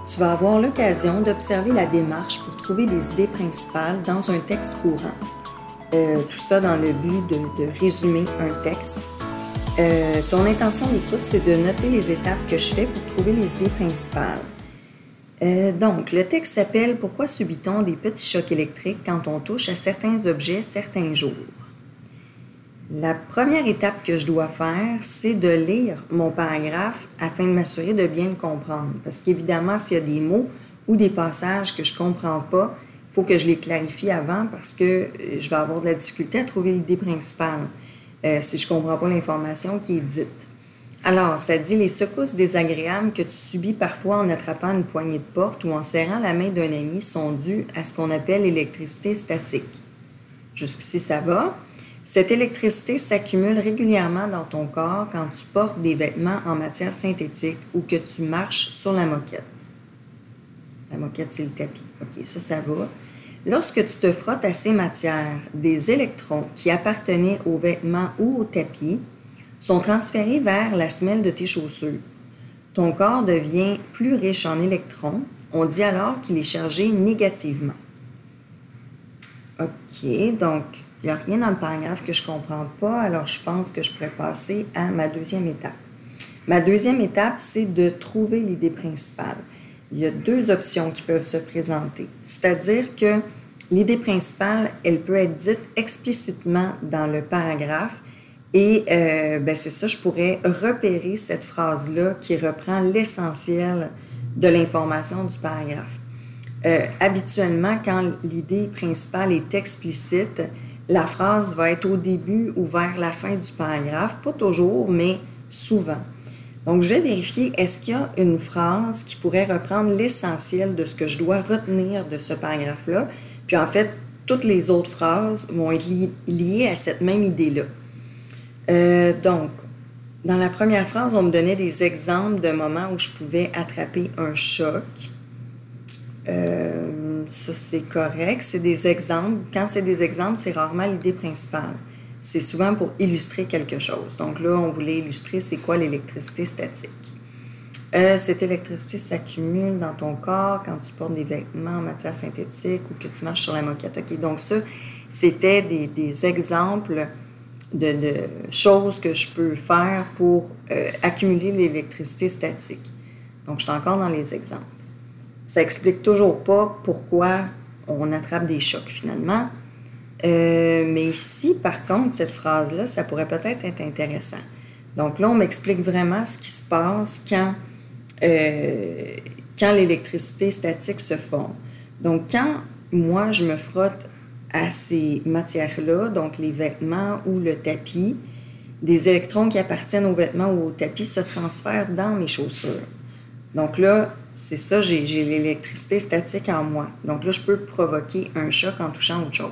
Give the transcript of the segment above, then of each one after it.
Tu vas avoir l'occasion d'observer la démarche pour trouver des idées principales dans un texte courant. Tout ça dans le but de résumer un texte. Ton intention d'écoute, c'est de noter les étapes que je fais pour trouver les idées principales. Donc, le texte s'appelle « Pourquoi subit-on des petits chocs électriques quand on touche à certains objets certains jours ?» La première étape que je dois faire, c'est de lire mon paragraphe afin de m'assurer de bien le comprendre. Parce qu'évidemment, s'il y a des mots ou des passages que je ne comprends pas, il faut que je les clarifie avant parce que je vais avoir de la difficulté à trouver l'idée principale si je ne comprends pas l'information qui est dite. Alors, ça dit « Les secousses désagréables que tu subis parfois en attrapant une poignée de porte ou en serrant la main d'un ami sont dues à ce qu'on appelle l'électricité statique. » Jusqu'ici, ça va. Cette électricité s'accumule régulièrement dans ton corps quand tu portes des vêtements en matière synthétique ou que tu marches sur la moquette. La moquette, c'est le tapis. OK, ça va. Lorsque tu te frottes à ces matières, des électrons qui appartenaient aux vêtements ou au tapis sont transférés vers la semelle de tes chaussures. Ton corps devient plus riche en électrons. On dit alors qu'il est chargé négativement. OK, donc il n'y a rien dans le paragraphe que je ne comprends pas, alors je pense que je pourrais passer à ma deuxième étape. Ma deuxième étape, c'est de trouver l'idée principale. Il y a deux options qui peuvent se présenter, c'est-à-dire que l'idée principale, elle peut être dite explicitement dans le paragraphe et c'est ça, je pourrais repérer cette phrase-là qui reprend l'essentiel de l'information du paragraphe. Habituellement, quand l'idée principale est explicite, la phrase va être au début ou vers la fin du paragraphe, pas toujours, mais souvent. Donc, je vais vérifier, est-ce qu'il y a une phrase qui pourrait reprendre l'essentiel de ce que je dois retenir de ce paragraphe-là? Puis en fait, toutes les autres phrases vont être liées à cette même idée-là. Donc, dans la première phrase, on me donnait des exemples de moments où je pouvais attraper un choc. Ça, c'est correct. C'est des exemples. Quand c'est des exemples, c'est rarement l'idée principale. C'est souvent pour illustrer quelque chose. Donc là, on voulait illustrer c'est quoi l'électricité statique. Cette électricité s'accumule dans ton corps quand tu portes des vêtements en matière synthétique ou que tu marches sur la moquette. OK, donc ça, c'était des exemples de choses que je peux faire pour accumuler l'électricité statique. Donc, je suis encore dans les exemples. Ça explique toujours pas pourquoi on attrape des chocs, finalement. Mais ici, par contre, cette phrase-là, ça pourrait peut-être être intéressant. Donc là, on m'explique vraiment ce qui se passe quand l'électricité statique se forme. Donc, quand moi, je me frotte à ces matières-là, donc les vêtements ou le tapis, des électrons qui appartiennent aux vêtements ou au tapis se transfèrent dans mes chaussures. Donc là, c'est ça, j'ai l'électricité statique en moi. Donc là, je peux provoquer un choc en touchant autre chose.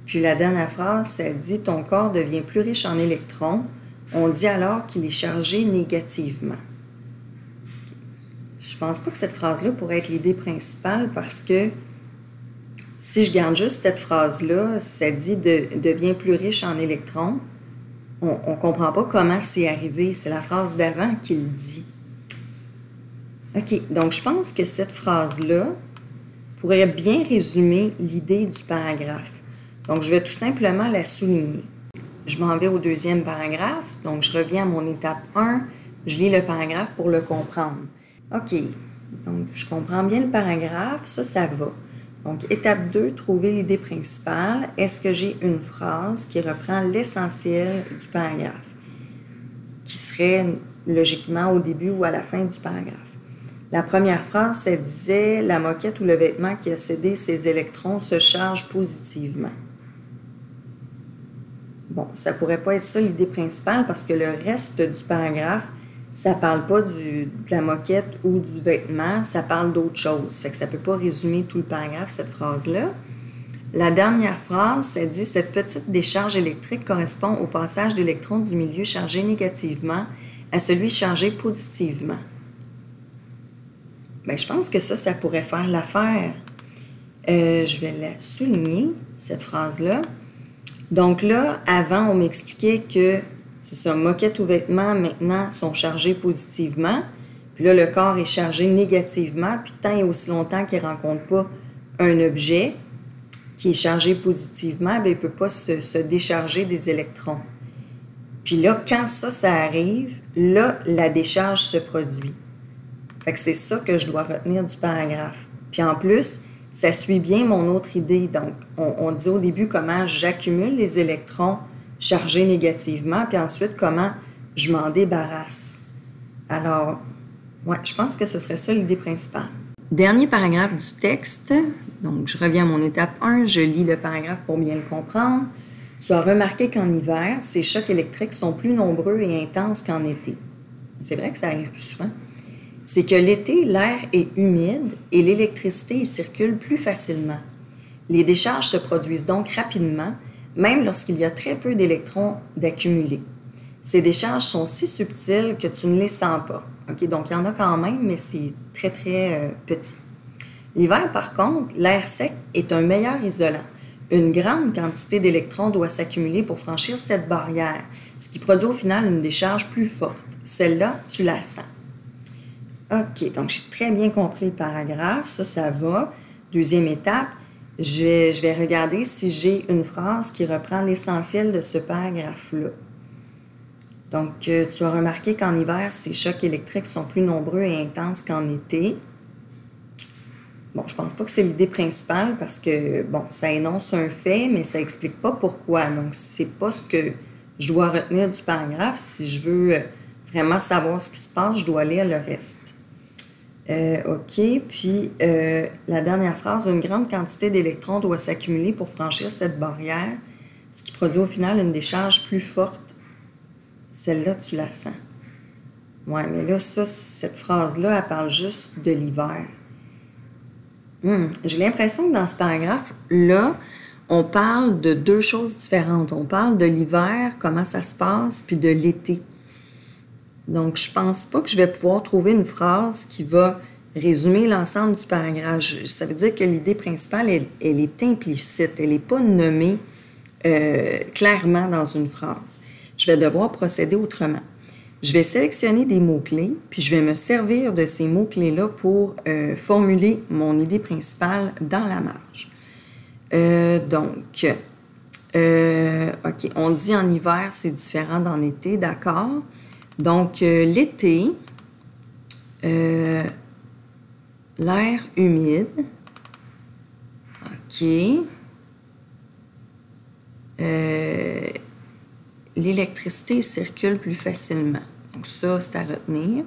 Puis la dernière phrase, ça dit « Ton corps devient plus riche en électrons. On dit alors qu'il est chargé négativement. » Je pense pas que cette phrase-là pourrait être l'idée principale parce que si je garde juste cette phrase-là, ça dit « devient plus riche en électrons ». On comprend pas comment c'est arrivé. C'est la phrase d'avant qui le dit. OK, donc je pense que cette phrase-là pourrait bien résumer l'idée du paragraphe. Donc, je vais tout simplement la souligner. Je m'en vais au deuxième paragraphe, donc je reviens à mon étape 1, je lis le paragraphe pour le comprendre. OK, donc je comprends bien le paragraphe, ça va. Donc, étape 2, trouver l'idée principale. Est-ce que j'ai une phrase qui reprend l'essentiel du paragraphe, qui serait logiquement au début ou à la fin du paragraphe? La première phrase, ça disait « La moquette ou le vêtement qui a cédé ses électrons se charge positivement ». Bon, ça pourrait pas être ça l'idée principale parce que le reste du paragraphe, ça parle pas de la moquette ou du vêtement, ça parle d'autre chose. Fait que ça peut pas résumer tout le paragraphe, cette phrase-là. La dernière phrase, ça dit « Cette petite décharge électrique correspond au passage d'électrons du milieu chargé négativement à celui chargé positivement. » Bien, je pense que ça pourrait faire l'affaire. Je vais la souligner, cette phrase-là. Donc là, avant, on m'expliquait que, c'est ça, moquette ou vêtements, maintenant, sont chargés positivement. Puis là, le corps est chargé négativement, puis tant et aussi longtemps qu'il ne rencontre pas un objet qui est chargé positivement, bien, il ne peut pas se décharger des électrons. Puis là, quand ça arrive, là, la décharge se produit. Fait que c'est ça que je dois retenir du paragraphe. Puis en plus, ça suit bien mon autre idée. Donc, on dit au début comment j'accumule les électrons chargés négativement, puis ensuite comment je m'en débarrasse. Alors, ouais, je pense que ce serait ça l'idée principale. Dernier paragraphe du texte. Donc, je reviens à mon étape 1. Je lis le paragraphe pour bien le comprendre. Tu as remarqué qu'en hiver, ces chocs électriques sont plus nombreux et intenses qu'en été. C'est vrai que ça arrive plus souvent. C'est que l'été, l'air est humide et l'électricité y circule plus facilement. Les décharges se produisent donc rapidement, même lorsqu'il y a très peu d'électrons d'accumuler. Ces décharges sont si subtiles que tu ne les sens pas. Okay? Donc, il y en a quand même, mais c'est très, très petit. L'hiver, par contre, l'air sec est un meilleur isolant. Une grande quantité d'électrons doit s'accumuler pour franchir cette barrière, ce qui produit au final une décharge plus forte. Celle-là, tu la sens. OK, donc j'ai très bien compris le paragraphe, ça va. Deuxième étape, je vais regarder si j'ai une phrase qui reprend l'essentiel de ce paragraphe-là. Donc, tu as remarqué qu'en hiver, ces chocs électriques sont plus nombreux et intenses qu'en été. Bon, je pense pas que c'est l'idée principale parce que, bon, ça énonce un fait, mais ça explique pas pourquoi. Donc, c'est pas ce que je dois retenir du paragraphe. Si je veux vraiment savoir ce qui se passe, je dois lire le reste. OK, puis la dernière phrase, une grande quantité d'électrons doit s'accumuler pour franchir cette barrière, ce qui produit au final une décharge plus forte. Celle-là, tu la sens. Ouais, mais là, cette phrase-là, elle parle juste de l'hiver. J'ai l'impression que dans ce paragraphe-là, on parle de deux choses différentes. On parle de l'hiver, comment ça se passe, puis de l'été. Donc, je pense pas que je vais pouvoir trouver une phrase qui va résumer l'ensemble du paragraphe. Ça veut dire que l'idée principale, elle est implicite. Elle n'est pas nommée clairement dans une phrase. Je vais devoir procéder autrement. Je vais sélectionner des mots-clés, puis je vais me servir de ces mots-clés-là pour formuler mon idée principale dans la marge. OK, on dit en hiver, c'est différent d'en été, d'accord? Donc, l'été, l'air humide, OK, l'électricité circule plus facilement. Donc, ça, c'est à retenir.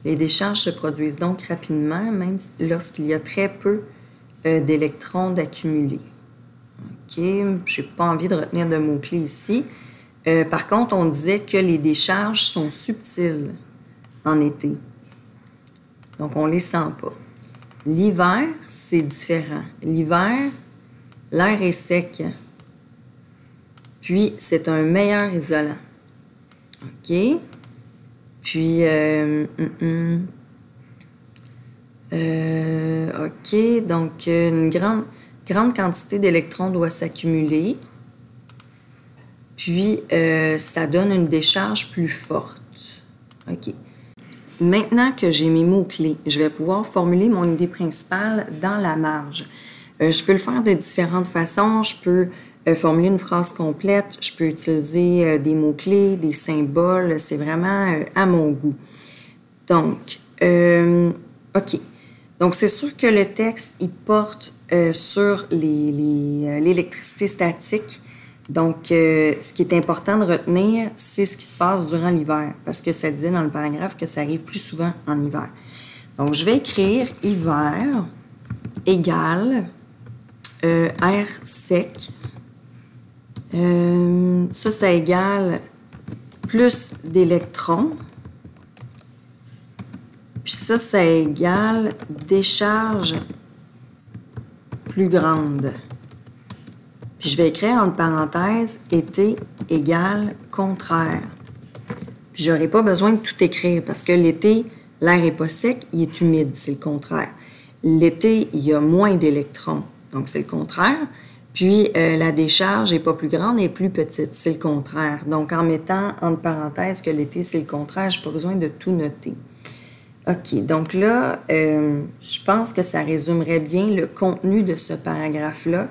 Les décharges se produisent donc rapidement, même lorsqu'il y a très peu d'électrons d'accumuler. OK, je n'ai pas envie de retenir de mots-clés ici. Par contre, on disait que les décharges sont subtiles en été. Donc, on ne les sent pas. L'hiver, c'est différent. L'hiver, l'air est sec. Puis, c'est un meilleur isolant. OK? Puis, OK, donc une grande quantité d'électrons doit s'accumuler. Puis, ça donne une décharge plus forte. OK. Maintenant que j'ai mes mots-clés, je vais pouvoir formuler mon idée principale dans la marge. Je peux le faire de différentes façons. Je peux formuler une phrase complète. Je peux utiliser des mots-clés, des symboles. C'est vraiment à mon goût. Donc, OK. Donc, c'est sûr que le texte, il porte sur l'électricité statique. Donc, ce qui est important de retenir, c'est ce qui se passe durant l'hiver, parce que ça dit dans le paragraphe que ça arrive plus souvent en hiver. Donc, je vais écrire hiver égale air sec. Ça égale plus d'électrons. Puis ça égale décharge plus grande. Puis je vais écrire entre parenthèses été égale contraire. Puis je n'aurai pas besoin de tout écrire parce que l'été, l'air n'est pas sec, il est humide, c'est le contraire. L'été, il y a moins d'électrons, donc c'est le contraire. Puis la décharge n'est pas plus grande, elle est plus petite, c'est le contraire. Donc en mettant entre parenthèses que l'été, c'est le contraire, je n'ai pas besoin de tout noter. OK, donc là, je pense que ça résumerait bien le contenu de ce paragraphe-là.